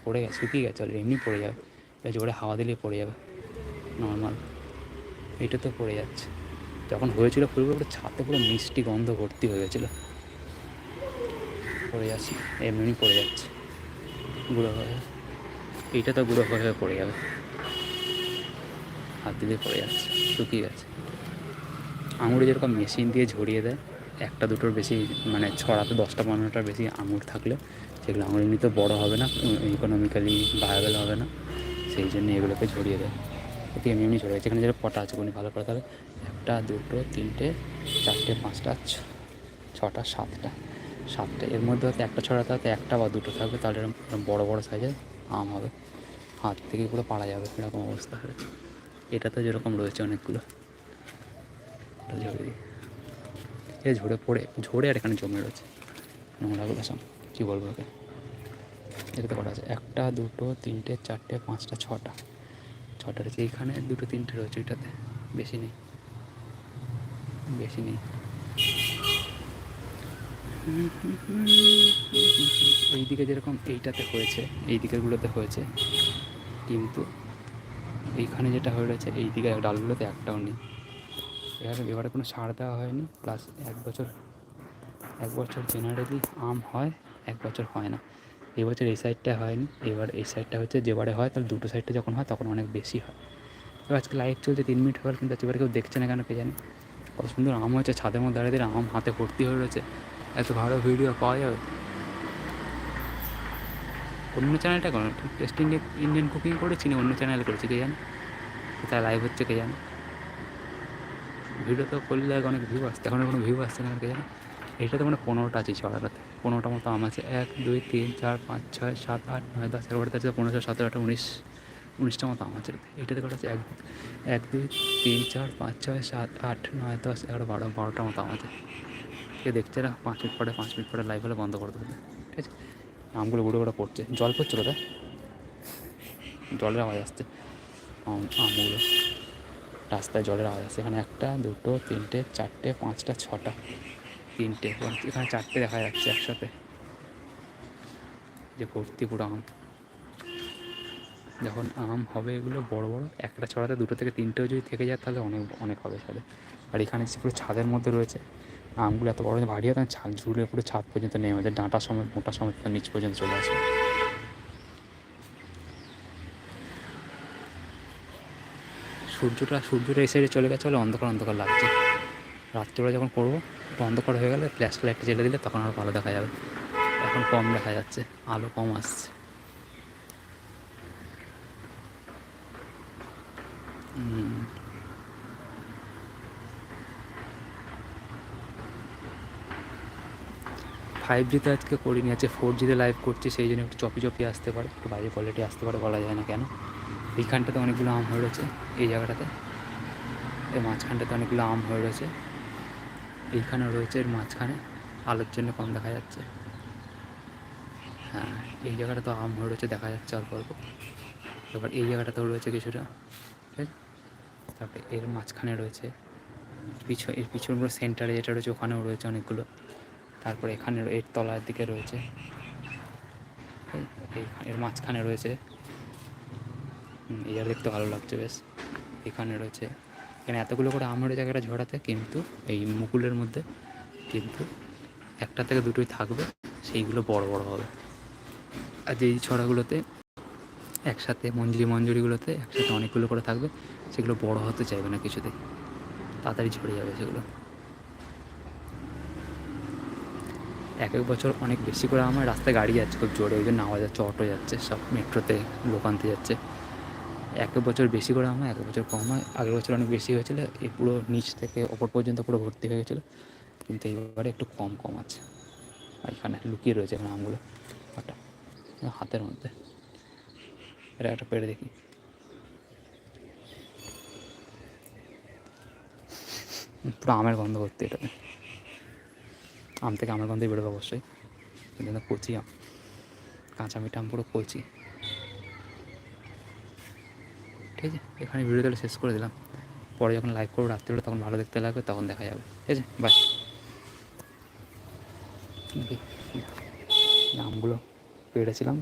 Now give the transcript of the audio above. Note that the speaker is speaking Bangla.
পড়ে গেছে, শুকিয়ে গেছে অলরেডি, এমনি পড়ে যাবে, জোরে হাওয়া দিলেই পড়ে যাবে নর্মাল। এটা তো পড়ে যাচ্ছে। যখন হয়েছিল ফুলগুলো পুরো ছাদে পুরো মিষ্টি গন্ধ ভর্তি হয়ে গেছিলো, পড়ে যাচ্ছে এমনি পড়ে যাচ্ছে গুঁড়ো হয়ে। এইটা তো গুঁড়ো হয়ে পড়ে যাবে, হাত দিলে পড়ে যাচ্ছে, শুকিয়ে গেছে। আঙুরে যেরকম মেশিন দিয়ে ঝরিয়ে দেয়, একটা দুটোর বেশি মানে ছড়াতে 10টা-15টার বেশি আঙুর থাকলে সেগুলো আঙুর এমনিতে বড়ো হবে না, ইকোনমিক্যালি ভায়াবেল হবে না, সেই জন্য এগুলোকে ঝরিয়ে দেয়। এতে এমনি এমনি ঝরে গেছে। এখানে যেটা কটা আছে কোনি ভালো করে, তাহলে 1, 2, 3, 4, 5, 6, 7টা, এর মধ্যে হয়তো একটা ছড়াতে হয়তো 1টা বা 2টো থাকবে, তাহলে এরকম বড়ো বড়ো সাইজের আম হবে, হাত থেকে পুরো পাড়া যাবে, এরকম অবস্থা হয়েছে। এটা তো যেরকম রয়েছে অনেকগুলো, ঝরে দিই, এ ঝরে আর এখানে জমে রয়েছে নোংরাগুলো সব, কী বলবো ওকে। এটাতে কটা আছে, 1, 2, 3, 4, 5, 6টা রয়েছে, এইখানে 2, 3টে রয়েছে, ওইটাতে বেশি নেই। এইদিকে যেরকম এইটাতে হয়েছে, এই দিকেরগুলোতে হয়েছে, কিন্তু এইখানে যেটা হয়ে রয়েছে এই দিকে ডালগুলোতে একটাও নেই। এবারে কোনো সার দেওয়া হয়নি, প্লাস এক বছর জেনারেলি আম হয়, এক বছর হয় না। এই বছর এই সাইডটা হয়নি, এবার এই সাইডটা হচ্ছে, যেবারে হয় তাহলে দুটো সাইডটা যখন হয় তখন অনেক বেশি হয়। এবার আজকে লাইভ চলছে 3 মিনিট হওয়ার, কিন্তু এবার কেউ দেখছে না কেন কে জানি। কত সুন্দর আম হচ্ছে, ছাদের মধ্যে দাঁড়িয়ে আম হাতে ভর্তি হয়ে রয়েছে, এত ভালো ভিডিও পাওয়া যাবে। অন্য চ্যানেলটা কোনো টেস্টিং ইন্ডিয়ান কুকিং করেছি না অন্য চ্যানেল করেছি কে জানি, কোথায় লাইভ হচ্ছে কে জানি। ভিডিও তো করলে অনেক ভিউ আসছে, এখন কোনো ভিউ আসছে না কে জানি। এইটাতে মানে 15টা আছে ছড়াটাতে, 15টা মতো আম আছে, 1, 2, 3, 4, 5, 6, 7, 8, 9, 10, 11, 12, 15, 16, 17, 18, 19টা মতো আম আছে এইটাতে। কটা আছে, 1, 2, 3, 4, 5, 6, 7, 8, 9, 10, 11, 12টা মতো আম আছে। কে দেখছে না, 5 মিনিট পরে লাইভ হলে বন্ধ করে দেবে, ঠিক আছে। আমগুলো গুঁড়ো করে পড়ছে, জল পড়ছে কোথায়, জলের আওয়াজ আসছে, আমগুলো রাস্তায় জলের আওয়াজ আসছে। এখানে 1, 2, 3, 4, 5, 6টা, 3টে, এখানে 4টে দেখা যাচ্ছে একসাথে, যে ভর্তি পুরো আম। যখন আম হবে এগুলো বড় বড়, একটা ছড়াতে 2 থেকে 3টেও যদি থেকে যায় তাহলে অনেক অনেক হবে ছাদে। আর এখানে পুরো ছাদের মধ্যে রয়েছে আমগুলো, এত বড় ভারী হয়, তখন ছাদ ঝুলে পুরো ছাদ পর্যন্ত নেমে যায়, ডাঁটা সমেত মোটা সমেত নিচ পর্যন্ত চলে আসে। সূর্যটা এই সাইডে চলে গেছে বলে অন্ধকার অন্ধকার লাগছে। রাত্রিবেলা যখন করবো একটু অন্ধকার হয়ে গেলে ফ্ল্যাশ লাইটটা জ্বেলে দিলে তখন আরও ভালো দেখা যাবে। এখন কম দেখা যাচ্ছে, আলো কম আসছে। 5Gতে আজকে করিনি, আছে 4Gতে লাইভ করছি, সেই জন্য একটু চপি আসতে পারে, একটু বাজে কোয়ালিটি আসতে পারে, বলা যায় না কেন। এইখানটাতে অনেকগুলো আম হয়ে রয়েছে, এই জায়গাটাতে, এই মাঝখানটাতে অনেকগুলো আম হয়ে রয়েছে, এইখানে রয়েছে এর মাঝখানে, আলোর জন্য কম দেখা যাচ্ছে। হ্যাঁ, এই জায়গাটা তো আম হয়ে রয়েছে, দেখা যাচ্ছে অল্প অল্প। এবার এই জায়গাটাতেও রয়েছে কিছুটা, ঠিক আছে। তারপরে এর মাঝখানে রয়েছে, এর পিছনগুলো সেন্টারে যেটা রয়েছে ওখানেও রয়েছে অনেকগুলো। তারপরে এখানে এর তলার দিকে রয়েছে, এর মাঝখানে রয়েছে, এই দেখতে ভালো লাগছে বেশ। এখানে রয়েছে, এখানে এতগুলো করে আম হয়ে জায়গাটা ঝরাতে, কিন্তু এই মুকুলের মধ্যে কিন্তু 1টা থেকে 2টোই থাকবে, সেইগুলো বড় বড় হবে। আর যেই ছড়াগুলোতে একসাথে মঞ্জুরিগুলোতে একসাথে অনেকগুলো করে থাকবে, সেগুলো বড় হতে চাইবে না কিছুতেই, তাড়াতাড়ি ঝরে যাবে সেগুলো। এক বছর অনেক বেশি করে আমার রাস্তায় গাড়ি যাচ্ছে খুব জোরে, ওই জন্য আওয়াজ যাচ্ছে, অটো যাচ্ছে, সব মেট্রোতে লোক আনতে যাচ্ছে। এক বছর বেশি করে আমার, এক বছর কম হয়। আগের বছর অনেক বেশি হয়েছিল, এই পুরো নিচ থেকে ওপর পর্যন্ত পুরো ভর্তি হয়ে গেছিলো, কিন্তু এইবারে একটু কম কম আছে। আর এখানে লুকিয়ে রয়েছে এখানে আমগুলো, ওটা হাতের মধ্যে। এটা একটা পেড়ে দেখি, পুরো আমের গন্ধ ভর্তি এটাতে, আম থেকে আমের গন্ধই বেরোবে অবশ্যই, কিন্তু কচি আম, কাঁচা মিঠা আম পুরো কচি। ঠিক আছে, এখানে ভিডিও তাহলে শেষ করে দিলাম। পরে যখন লাইভ করবো রাত্রিবেলা তখন ভালো দেখতে লাগবে, তখন দেখা যাবে, ঠিক আছে, বাই। আমগুলো পেড়েছিলাম,